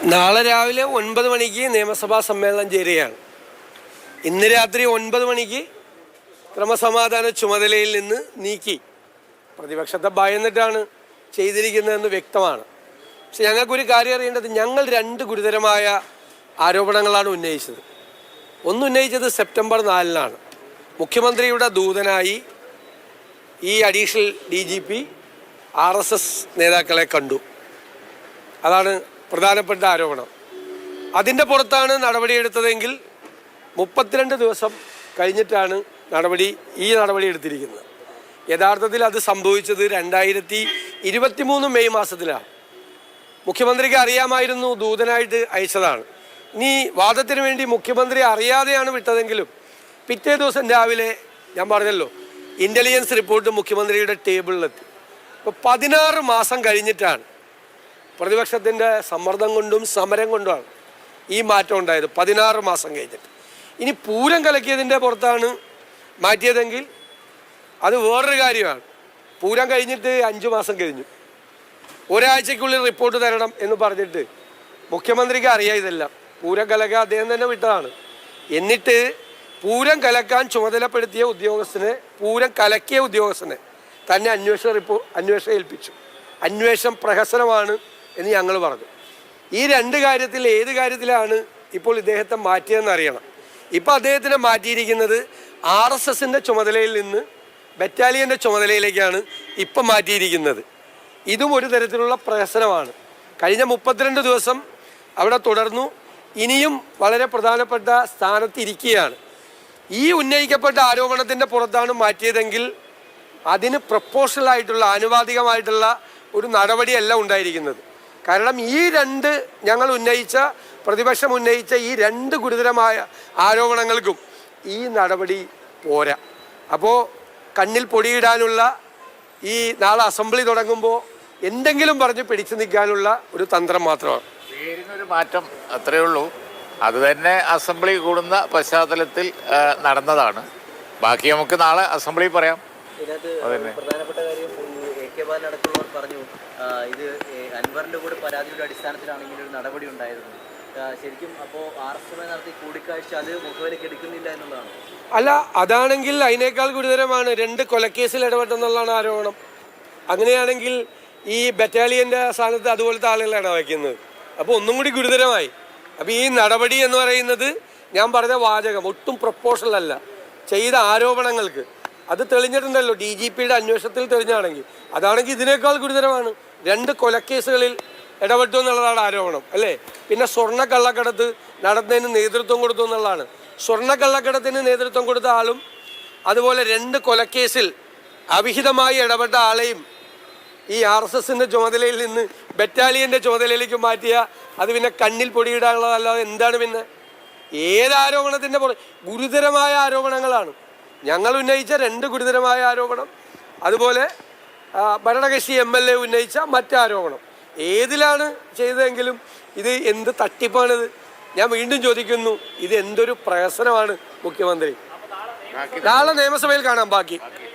നാളെ രാവിലെ 9 മണിക്ക് നിയമസഭാ സമ്മേളനം ചേരുകയാണ്. ഇന്ന് രാത്രി 9 മണിക്ക് ക്രമസമാധാന ചുമതലയിൽ നിന്ന് നീക്കി. പ്രതിപക്ഷത്തെ ഭയന്നിട്ടാണ് ചെയ്തിരിക്കുന്നതെന്ന് വ്യക്തമാണ്. പക്ഷെ ഞങ്ങൾക്കൊരു കാര്യം അറിയേണ്ടത്, ഞങ്ങൾ 2 ഗുരുതരമായ ആരോപണങ്ങളാണ് ഉന്നയിച്ചത്. ഒന്ന് ഉന്നയിച്ചത് സെപ്റ്റംബർ 4-നാണ് മുഖ്യമന്ത്രിയുടെ ദൂതനായി ഈ അഡീഷണൽ DGP RSS നേതാക്കളെ കണ്ടു. അതാണ് പ്രധാനപ്പെട്ട ആരോപണം. അതിൻ്റെ പുറത്താണ് നടപടിയെടുത്തതെങ്കിൽ 32 ദിവസം കഴിഞ്ഞിട്ടാണ് ഈ നടപടി എടുത്തിരിക്കുന്നത്. യഥാർത്ഥത്തിൽ അത് സംഭവിച്ചത് 2023 മെയ് മാസത്തിലാണ്. മുഖ്യമന്ത്രിക്ക് അറിയാമായിരുന്നു, ദൂതനായിട്ട് അയച്ചതാണ്. ഇനി വാദത്തിന് വേണ്ടി മുഖ്യമന്ത്രി അറിയാതെയാണ് വിട്ടതെങ്കിലും പിറ്റേ ദിവസം രാവിലെ ഞാൻ പറഞ്ഞല്ലോ, ഇൻ്റലിജൻസ് റിപ്പോർട്ട് മുഖ്യമന്ത്രിയുടെ ടേബിളിലെത്തി. ഇപ്പോൾ 16 മാസം കഴിഞ്ഞിട്ടാണ്, പ്രതിപക്ഷത്തിൻ്റെ സമ്മർദ്ദം കൊണ്ടും സമരം കൊണ്ടുമാണ് ഈ മാറ്റം ഉണ്ടായത്. 16 മാസം കഴിഞ്ഞിട്ട്. ഇനി പൂരം കലക്കിയതിൻ്റെ പുറത്താണ് മാറ്റിയതെങ്കിൽ അത് വേറൊരു കാര്യമാണ്. പൂരം കഴിഞ്ഞിട്ട് 5 മാസം കഴിഞ്ഞു. ഒരാഴ്ചക്കുള്ളിൽ റിപ്പോർട്ട് തരണം എന്ന് പറഞ്ഞിട്ട് മുഖ്യമന്ത്രിക്ക് അറിയാം ഇതെല്ലാം. പൂരം കലക്കാൻ അദ്ദേഹം തന്നെ വിട്ടതാണ്. എന്നിട്ട് പൂരം കലക്കാൻ ചുമതലപ്പെടുത്തിയ ഉദ്യോഗസ്ഥനെ, പൂരം കലക്കിയ ഉദ്യോഗസ്ഥനെ തന്നെ അന്വേഷണം ഏൽപ്പിച്ചു. അന്വേഷണം പ്രഹസനമാണ് എന്ന് ഞങ്ങൾ പറഞ്ഞു. ഈ 2 കാര്യത്തിൽ ഏത് കാര്യത്തിലാണ് ഇപ്പോൾ ഇദ്ദേഹത്തെ മാറ്റിയതെന്ന് അറിയണം. ഇപ്പോൾ അദ്ദേഹത്തിനെ മാറ്റിയിരിക്കുന്നത് RSSൻ്റെ ചുമതലയിൽ നിന്ന് ബറ്റാലിയൻ്റെ ചുമതലയിലേക്കാണ് ഇപ്പം മാറ്റിയിരിക്കുന്നത്. ഇതും ഒരു തരത്തിലുള്ള പ്രഹസനമാണ്. കഴിഞ്ഞ 32 ദിവസം അവിടെ തുടർന്നു. ഇനിയും വളരെ പ്രധാനപ്പെട്ട സ്ഥാനത്തിരിക്കുകയാണ്. ഈ ഉന്നയിക്കപ്പെട്ട ആരോപണത്തിൻ്റെ പുറത്താണ് മാറ്റിയതെങ്കിൽ അതിന് പ്രൊപ്പോഷണലായിട്ടുള്ള, ആനുപാതികമായിട്ടുള്ള ഒരു നടപടിയല്ല ഉണ്ടായിരിക്കുന്നത്. കാരണം ഈ 2 ഞങ്ങൾ ഉന്നയിച്ച, പ്രതിപക്ഷം ഉന്നയിച്ച ഈ 2 ഗുരുതരമായ ആരോപണങ്ങൾക്കും ഈ നടപടി പോരാ. അപ്പോൾ കണ്ണിൽ പൊടിയിടാനുള്ള, ഈ നാളെ അസംബ്ലി തുടങ്ങുമ്പോൾ എന്തെങ്കിലും പറഞ്ഞ് പിടിച്ചു നിൽക്കാനുള്ള ഒരു തന്ത്രം മാത്രമാണ്. പേരിനൊരു മാറ്റം അത്രയേ ഉള്ളൂ. അത് തന്നെ അസംബ്ലി കൂടുന്ന പശ്ചാത്തലത്തിൽ നടന്നതാണ്. ബാക്കി നമുക്ക് നാളെ അസംബ്ലി പറയാം. പ്രധാനപ്പെട്ട കാര്യം, AK ബാലൻ അടക്കമുള്ളവർ പറഞ്ഞു ഇത് അൻവറിന്റെ കൂടെ പരാതിയുടെ അടിസ്ഥാനത്തിലാണ് ഇങ്ങനെ ഒരു നടപടി ഉണ്ടായിരുന്നു. ശരിക്കും അപ്പോൾ RSS നടത്തിയ കൂടിക്കാഴ്ച അത് മുഖവിലേക്ക് എടുക്കുന്നില്ല എന്നുള്ളതാണ്. അല്ല, അതാണെങ്കിൽ അതിനേക്കാൾ ഗുരുതരമാണ്. 2 കൊലക്കേസിൽ ഇടപെട്ടെന്നുള്ളതാണ് ആരോപണം. അങ്ങനെയാണെങ്കിൽ ഈ ബറ്റാലിയൻ്റെ സ്ഥാനത്ത് അതുപോലത്തെ ആളുകളാണ് വയ്ക്കുന്നത്. അപ്പോൾ ഒന്നും കൂടി ഗുരുതരമായി. അപ്പോൾ ഈ നടപടി എന്ന് പറയുന്നത്, ഞാൻ പറഞ്ഞ വാചകം ഒട്ടും പ്രൊപ്പോഷണൽ അല്ല. ചെയ്ത ആരോപണങ്ങൾക്ക് അത് തെളിഞ്ഞിട്ടുണ്ടല്ലോ. DGPയുടെ അന്വേഷണത്തിൽ തെളിഞ്ഞാണെങ്കിൽ, അതാണെങ്കിൽ ഇതിനേക്കാൾ ഗുരുതരമാണ്. 2 കൊലക്കേസുകളിൽ ഇടപെട്ടു എന്നുള്ളതാണ് ആരോപണം, അല്ലേ? പിന്നെ സ്വർണ്ണക്കള്ളക്കടത്ത് നടത്തുന്നതിന് നേതൃത്വം കൊടുത്തു എന്നുള്ളതാണ്. സ്വർണ്ണക്കള്ളക്കടത്തിന് നേതൃത്വം കൊടുത്ത ആളും അതുപോലെ 2 കൊലക്കേസിൽ അവിഹിതമായി ഇടപെട്ട ആളെയും ഈ RSSൻ്റെ ചുമതലയിൽ നിന്ന് ബറ്റാലിയൻ്റെ ചുമതലയിലേക്ക് മാറ്റിയ അത് പിന്നെ കണ്ണിൽ പൊടിയിടാനുള്ളതല്ലാതെ എന്താണ്? പിന്നെ ഏതാരോപണത്തിൻ്റെ ഗുരുതരമായ ആരോപണങ്ങളാണ് ഞങ്ങൾ ഉന്നയിച്ച 2 ഗുരുതരമായ ആരോപണം. അതുപോലെ ഭരണകക്ഷി MLA ഉന്നയിച്ച മറ്റാരോപണം. ഏതിലാണ് ചെയ്തതെങ്കിലും ഇത് എന്ത് തട്ടിപ്പാണിത്? ഞാൻ വീണ്ടും ചോദിക്കുന്നു, ഇത് എന്തൊരു പ്രഹസനമാണ് മുഖ്യമന്ത്രി. നാളെ നിയമസഭയിൽ കാണാം ബാക്കി.